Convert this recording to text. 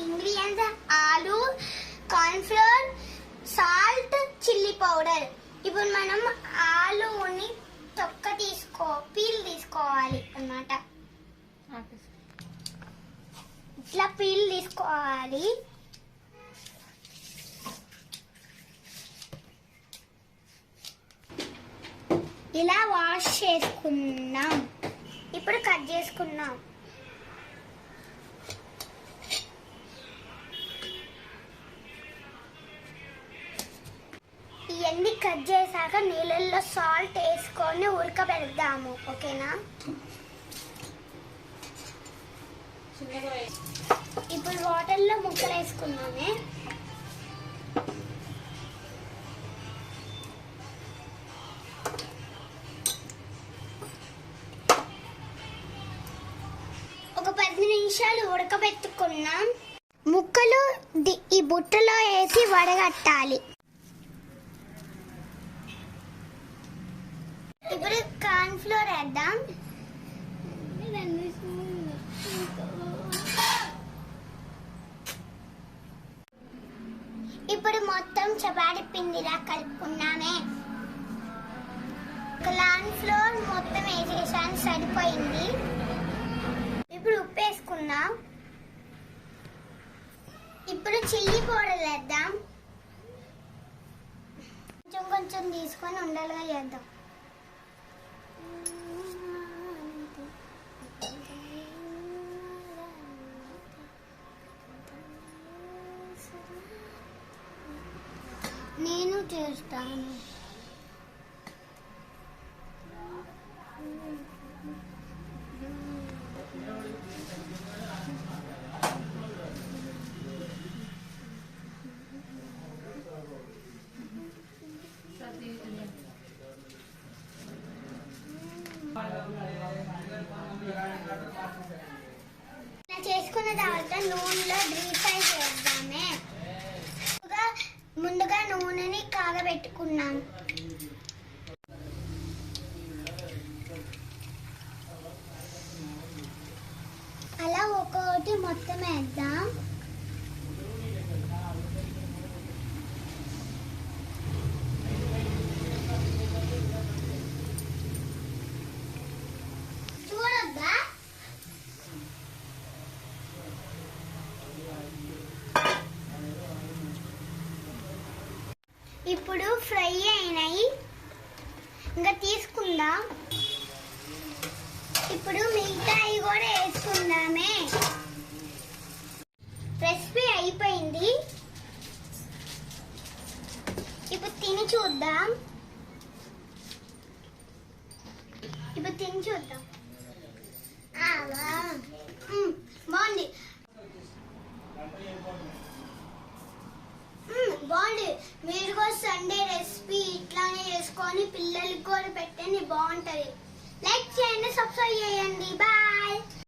Ingredients ఆలు, corn flour, salt, chilli powder. ఇప్పుడు మనం ఆలుని పీల్ తీసుకోవాలి అన్నమాట. ఇట్లా పీల్ తీసుకోవాలి. ఇలా వాష్ చేసుకున్నాం. ఇప్పుడు కట్ చేసుకున్నాం. ఇవన్నీ కట్ చేశాక నీళ్ళల్లో సాల్ట్ వేసుకొని ఉడకబెడదాము. ఓకేనా? ఇప్పుడు వాటర్లో ముక్కలు వేసుకున్నామే. ఒక 10 నిమిషాలు ఉడకబెట్టుకున్నాం. ముక్కలు ఈ బుట్టలో వేసి వడగట్టాలి. ఇప్పుడు కార్న్ ఫ్లోర్ వేద్దాం. ఇప్పుడు మొత్తం చపాతీ పిండిలా కలుపుకున్నామే. కార్న్ ఫ్లోర్ మొత్తం వేసేసాను, సరిపోయింది. ఇప్పుడు ఉప్పు వేసుకున్నాం. ఇప్పుడు చిల్లీ పౌడర్ వేద్దాం. కొంచెం కొంచెం తీసుకొని ఉండలుగా చేద్దాం. నేను చేస్తాను. చేసుకున్న తర్వాత నూనెలో డీప్ ఫ్రై చేద్దామే. ముందుగా నూనెని కాగబెట్టుకున్నాం. అలా ఒక్కొక్కటి మొత్తం వేద్దాం. చూడొద్దా? ఇప్పుడు ఫ్రై అయినాయి. ఇంకా తీసుకుందాం. ఇప్పుడు మిగతాయి కూడా వేసుకుందామే. రెసిపీ అయిపోయింది. ఇప్పుడు తిని చూద్దాం. బాగుంది. బాగుంది. మీరు కూడా సండే రెసిపీ ఇట్లానే చేసుకొని పిల్లలకి కూడా పెట్టండి, బాగుంటది. లైక్ చేయండి, సబ్స్క్రైబ్ చేయండి. బాయ్.